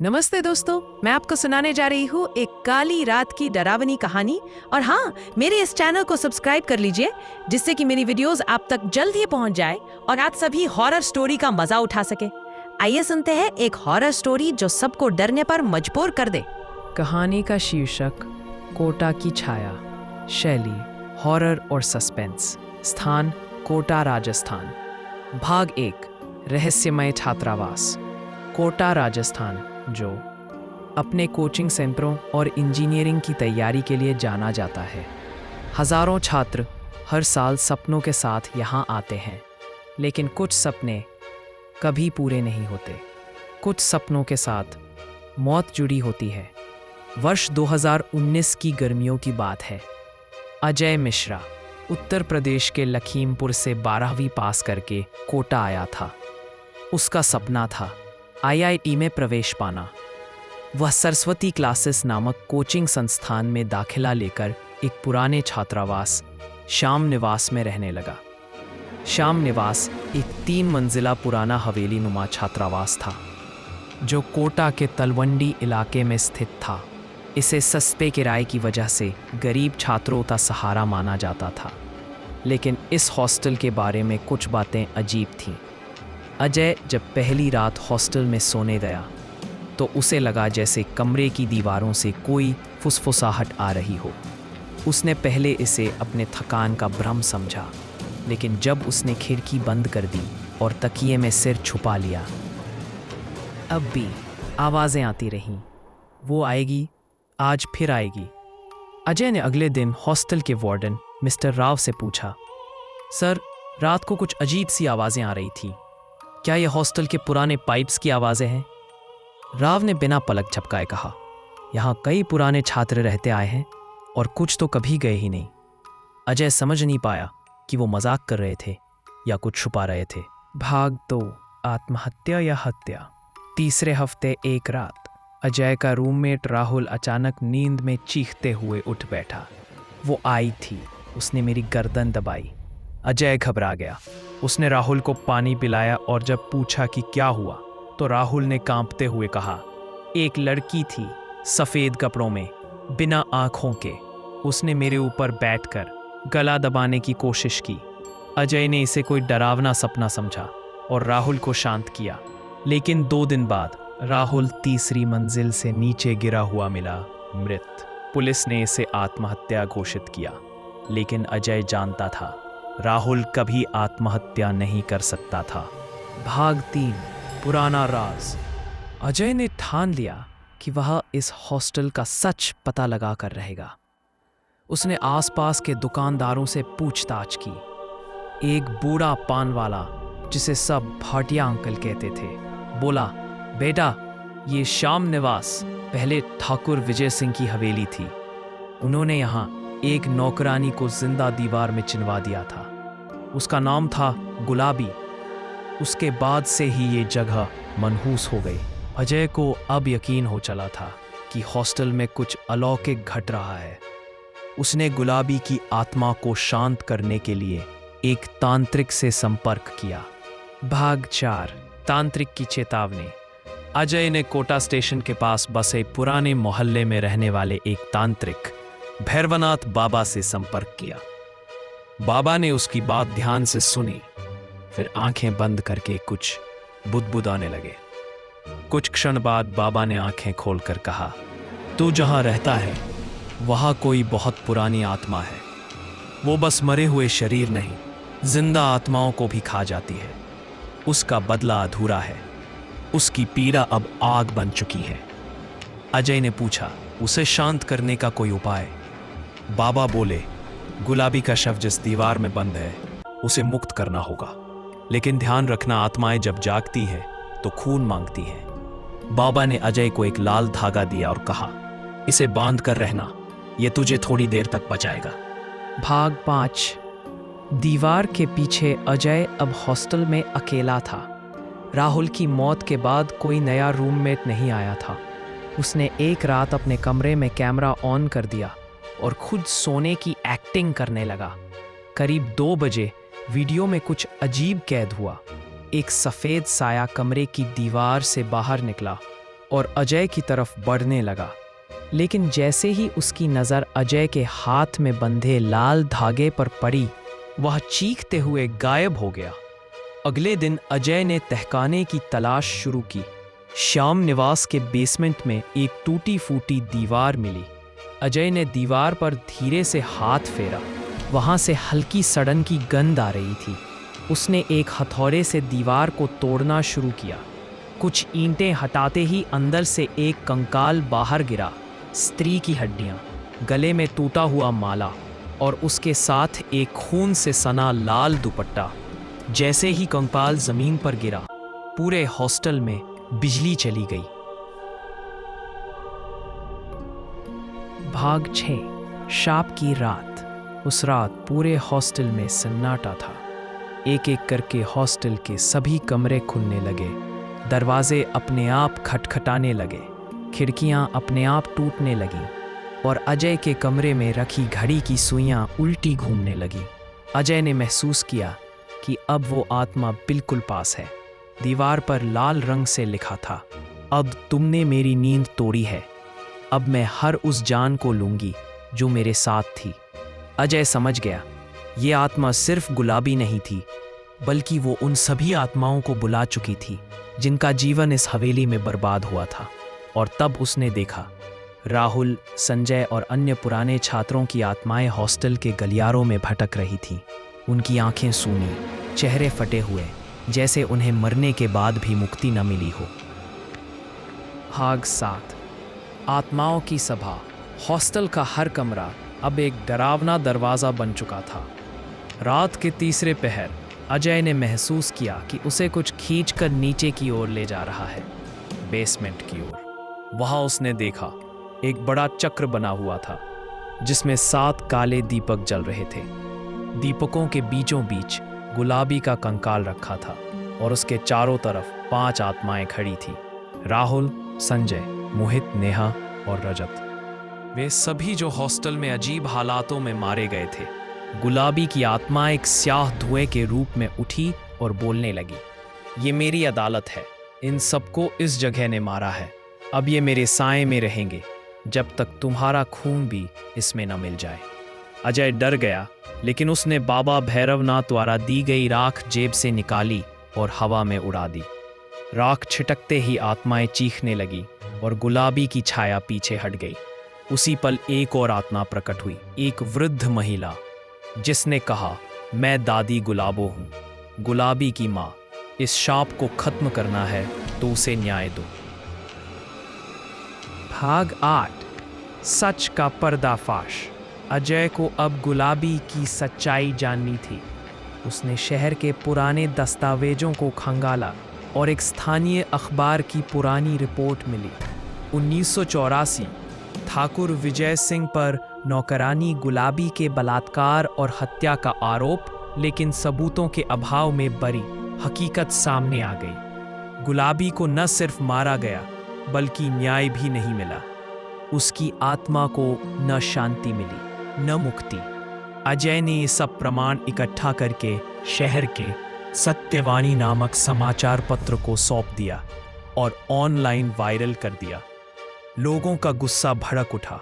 नमस्ते दोस्तों, मैं आपको सुनाने जा रही हूँ एक काली रात की डरावनी कहानी। और हाँ, मेरे इस चैनल को सब्सक्राइब कर लीजिए जिससे कि मेरी वीडियोस आप तक जल्द ही पहुँच जाए और आप सभी हॉरर स्टोरी का मजा उठा सके। आइए सुनते हैं एक हॉरर स्टोरी जो सबको डरने पर मजबूर कर दे। कहानी का शीर्षक कोटा की छाया। शैली हॉरर और सस्पेंस। स्थान कोटा राजस्थान। भाग 1 रहस्यमय छात्रावास। कोटा राजस्थान, जो अपने कोचिंग सेंटरों और इंजीनियरिंग की तैयारी के लिए जाना जाता है। हजारों छात्र हर साल सपनों के साथ यहाँ आते हैं, लेकिन कुछ सपने कभी पूरे नहीं होते। कुछ सपनों के साथ मौत जुड़ी होती है। वर्ष 2019 की गर्मियों की बात है। अजय मिश्रा उत्तर प्रदेश के लखीमपुर से 12वीं पास करके कोटा आया था। उसका सपना था IIT में प्रवेश पाना। वह सरस्वती क्लासेस नामक कोचिंग संस्थान में दाखिला लेकर एक पुराने छात्रावास श्याम निवास में रहने लगा। श्याम निवास एक 3 मंजिला पुराना हवेली नुमा छात्रावास था जो कोटा के तलवंडी इलाके में स्थित था। इसे सस्ते किराए की वजह से गरीब छात्रों का सहारा माना जाता था, लेकिन इस हॉस्टल के बारे में कुछ बातें अजीब थीं। अजय जब पहली रात हॉस्टल में सोने गया तो उसे लगा जैसे कमरे की दीवारों से कोई फुसफुसाहट आ रही हो। उसने पहले इसे अपने थकान का भ्रम समझा, लेकिन जब उसने खिड़की बंद कर दी और तकिए में सिर छुपा लिया, अब भी आवाज़ें आती रहीं। वो आएगी, आज फिर आएगी। अजय ने अगले दिन हॉस्टल के वार्डन मिस्टर राव से पूछा, सर, रात को कुछ अजीब सी आवाज़ें आ रही थी, क्या ये हॉस्टल के पुराने पाइप्स की आवाज़ें हैं? राव ने बिना पलक झपकाए कहा, यहाँ कई पुराने छात्र रहते आए हैं और कुछ तो कभी गए ही नहीं। अजय समझ नहीं पाया कि वो मजाक कर रहे थे या कुछ छुपा रहे थे। भाग 2 आत्महत्या या हत्या। तीसरे हफ्ते एक रात अजय का रूममेट राहुल अचानक नींद में चीखते हुए उठ बैठा। वो आई थी, उसने मेरी गर्दन दबाई। अजय घबरा गया। उसने राहुल को पानी पिलाया और जब पूछा कि क्या हुआ तो राहुल ने कांपते हुए कहा, एक लड़की थी सफ़ेद कपड़ों में, बिना आँखों के। उसने मेरे ऊपर बैठकर गला दबाने की कोशिश की। अजय ने इसे कोई डरावना सपना समझा और राहुल को शांत किया, लेकिन 2 दिन बाद राहुल तीसरी मंजिल से नीचे गिरा हुआ मिला, मृत। पुलिस ने इसे आत्महत्या घोषित किया, लेकिन अजय जानता था राहुल कभी आत्महत्या नहीं कर सकता था। भाग 3 पुराना राज। अजय ने ठान लिया कि वह इस हॉस्टल का सच पता लगा कर रहेगा। उसने आसपास के दुकानदारों से पूछताछ की। एक बूढ़ा पान वाला, जिसे सब भाटिया अंकल कहते थे, बोला, बेटा, ये श्याम निवास पहले ठाकुर विजय सिंह की हवेली थी। उन्होंने यहाँ एक नौकरानी को जिंदा दीवार में चिनवा दिया था। उसका नाम था गुलाबी। उसके बाद से ही ये जगह मनहूस हो गई। अजय को अब यकीन हो चला था कि हॉस्टल में कुछ अलौकिक घट रहा है। उसने गुलाबी की आत्मा को शांत करने के लिए एक तांत्रिक से संपर्क किया। भाग 4 तांत्रिक की चेतावनी। अजय ने कोटा स्टेशन के पास बसे पुराने मोहल्ले में रहने वाले एक तांत्रिक भैरवनाथ बाबा से संपर्क किया। बाबा ने उसकी बात ध्यान से सुनी, फिर आंखें बंद करके कुछ बुदबुदाने लगे। कुछ क्षण बाद बाबा ने आंखें खोलकर कहा, तू जहां रहता है वहां कोई बहुत पुरानी आत्मा है। वो बस मरे हुए शरीर नहीं, जिंदा आत्माओं को भी खा जाती है। उसका बदला अधूरा है। उसकी पीड़ा अब आग बन चुकी है। अजय ने पूछा, उसे शांत करने का कोई उपाय? बाबा बोले, गुलाबी का शव जिस दीवार में बंद है उसे मुक्त करना होगा, लेकिन ध्यान रखना, आत्माएं जब जागती हैं तो खून मांगती हैं। बाबा ने अजय को एक लाल धागा दिया और कहा, इसे बांध कर रहना, यह तुझे थोड़ी देर तक बचाएगा। भाग 5 दीवार के पीछे। अजय अब हॉस्टल में अकेला था। राहुल की मौत के बाद कोई नया रूममेट नहीं आया था। उसने एक रात अपने कमरे में कैमरा ऑन कर दिया और खुद सोने की एक्टिंग करने लगा। करीब 2 बजे वीडियो में कुछ अजीब कैद हुआ। एक सफ़ेद साया कमरे की दीवार से बाहर निकला और अजय की तरफ बढ़ने लगा। लेकिन जैसे ही उसकी नज़र अजय के हाथ में बंधे लाल धागे पर पड़ी, वह चीखते हुए गायब हो गया। अगले दिन अजय ने तहखाने की तलाश शुरू की। श्याम निवास के बेसमेंट में एक टूटी फूटी दीवार मिली। अजय ने दीवार पर धीरे से हाथ फेरा। वहां से हल्की सड़न की गंध आ रही थी। उसने एक हथौड़े से दीवार को तोड़ना शुरू किया। कुछ ईंटें हटाते ही अंदर से एक कंकाल बाहर गिरा। स्त्री की हड्डियां, गले में टूटा हुआ माला और उसके साथ एक खून से सना लाल दुपट्टा। जैसे ही कंकाल जमीन पर गिरा, पूरे हॉस्टल में बिजली चली गई। भाग 6, शाप की रात। उस रात पूरे हॉस्टल में सन्नाटा था। एक एक करके हॉस्टल के सभी कमरे खुलने लगे। दरवाजे अपने आप खटखटाने लगे। खिड़कियां अपने आप टूटने लगीं और अजय के कमरे में रखी घड़ी की सुइयां उल्टी घूमने लगीं। अजय ने महसूस किया कि अब वो आत्मा बिल्कुल पास है। दीवार पर लाल रंग से लिखा था, अब तुमने मेरी नींद तोड़ी है। अब मैं हर उस जान को लूंगी जो मेरे साथ थी। अजय समझ गया, ये आत्मा सिर्फ गुलाबी नहीं थी, बल्कि वो उन सभी आत्माओं को बुला चुकी थी जिनका जीवन इस हवेली में बर्बाद हुआ था। और तब उसने देखा, राहुल, संजय और अन्य पुराने छात्रों की आत्माएं हॉस्टल के गलियारों में भटक रही थीं। उनकी आंखें सूनी, चेहरे फटे हुए, जैसे उन्हें मरने के बाद भी मुक्ति न मिली हो। भाग 7, आत्माओं की सभा। हॉस्टल का हर कमरा अब एक डरावना दरवाज़ा बन चुका था। रात के तीसरे पहर अजय ने महसूस किया कि उसे कुछ खींचकर नीचे की ओर ले जा रहा है, बेसमेंट की ओर। वहां उसने देखा, एक बड़ा चक्र बना हुआ था जिसमें 7 काले दीपक जल रहे थे। दीपकों के बीचों बीच गुलाबी का कंकाल रखा था और उसके चारों तरफ 5 आत्माएं खड़ी थीं। राहुल, संजय, मोहित, नेहा और रजत। वे सभी जो हॉस्टल में अजीब हालातों में मारे गए थे। गुलाबी की आत्मा एक स्याह धुएं के रूप में उठी और बोलने लगी, ये मेरी अदालत है। इन सबको इस जगह ने मारा है। अब ये मेरे साए में रहेंगे जब तक तुम्हारा खून भी इसमें न मिल जाए। अजय डर गया, लेकिन उसने बाबा भैरवनाथ द्वारा दी गई राख जेब से निकाली और हवा में उड़ा दी। राख छिटकते ही आत्माएं चीखने लगी और गुलाबी की छाया पीछे हट गई। उसी पल एक और आत्मा प्रकट हुई, एक वृद्ध महिला, जिसने कहा, मैं दादी गुलाबो हूँ, गुलाबी की माँ। इस शाप को खत्म करना है तो उसे न्याय दो। भाग 8, सच का पर्दाफाश। अजय को अब गुलाबी की सच्चाई जाननी थी। उसने शहर के पुराने दस्तावेजों को खंगाला और एक स्थानीय अखबार की पुरानी रिपोर्ट मिली। 1984 ठाकुर विजय सिंह पर नौकरानी गुलाबी के बलात्कार और हत्या का आरोप, लेकिन सबूतों के अभाव में बड़ी हकीकत सामने आ गई। गुलाबी को न सिर्फ मारा गया, बल्कि न्याय भी नहीं मिला। उसकी आत्मा को न शांति मिली, न मुक्ति। अजय ने ये सब प्रमाण इकट्ठा करके शहर के सत्यवाणी नामक समाचार पत्र को सौंप दिया और ऑनलाइन वायरल कर दिया। लोगों का गुस्सा भड़क उठा।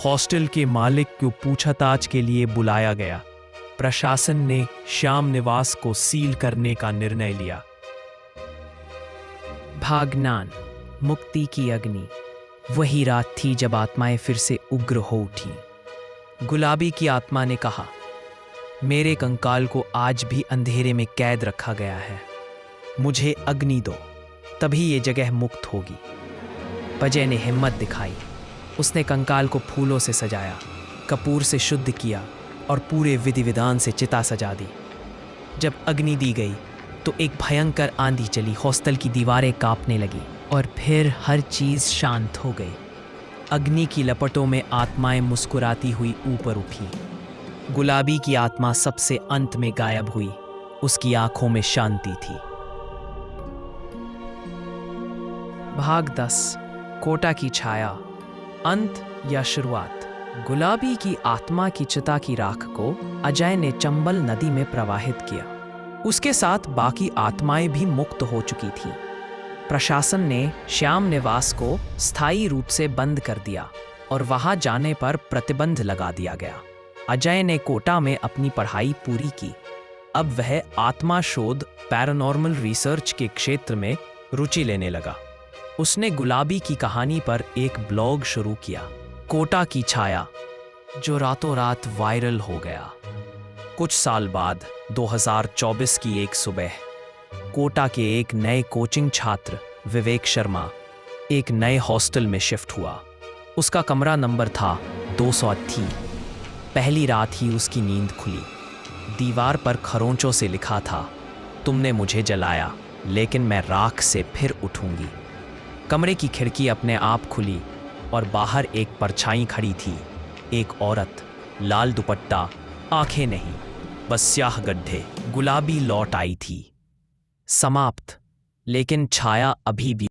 हॉस्टल के मालिक को पूछताछ के लिए बुलाया गया। प्रशासन ने श्याम निवास को सील करने का निर्णय लिया। भाग 9, मुक्ति की अग्नि। वही रात थी जब आत्माएं फिर से उग्र हो उठी। गुलाबी की आत्मा ने कहा, मेरे कंकाल को आज भी अंधेरे में कैद रखा गया है। मुझे अग्नि दो, तभी ये जगह मुक्त होगी। अजय ने हिम्मत दिखाई। उसने कंकाल को फूलों से सजाया, कपूर से शुद्ध किया और पूरे विधि विधान से चिता सजा दी। जब अग्नि दी गई तो एक भयंकर आंधी चली। हॉस्टल की दीवारें कांपने लगी और फिर हर चीज शांत हो गई। अग्नि की लपटों में आत्माएं मुस्कुराती हुई ऊपर उठी। गुलाबी की आत्मा सबसे अंत में गायब हुई। उसकी आंखों में शांति थी। भाग 10, कोटा की छाया। अंत या शुरुआत। गुलाबी की आत्मा की चिता की राख को अजय ने चंबल नदी में प्रवाहित किया। उसके साथ बाकी आत्माएं भी मुक्त हो चुकी थीं। प्रशासन ने श्याम निवास को स्थायी रूप से बंद कर दिया और वहां जाने पर प्रतिबंध लगा दिया गया। अजय ने कोटा में अपनी पढ़ाई पूरी की। अब वह आत्मा शोध पैरानॉर्मल रिसर्च के क्षेत्र में रुचि लेने लगा। उसने गुलाबी की कहानी पर एक ब्लॉग शुरू किया, कोटा की छाया, जो रातों रात वायरल हो गया। कुछ साल बाद 2024 की एक सुबह कोटा के एक नए कोचिंग छात्र विवेक शर्मा एक नए हॉस्टल में शिफ्ट हुआ। उसका कमरा नंबर था 280। पहली रात ही उसकी नींद खुली। दीवार पर खरोंचों से लिखा था, तुमने मुझे जलाया लेकिन मैं राख से फिर उठूंगी। कमरे की खिड़की अपने आप खुली और बाहर एक परछाई खड़ी थी। एक औरत, लाल दुपट्टा, आंखें नहीं, बस स्याह गड्ढे, गुलाबी लौट आई थी। समाप्त, लेकिन छाया अभी भी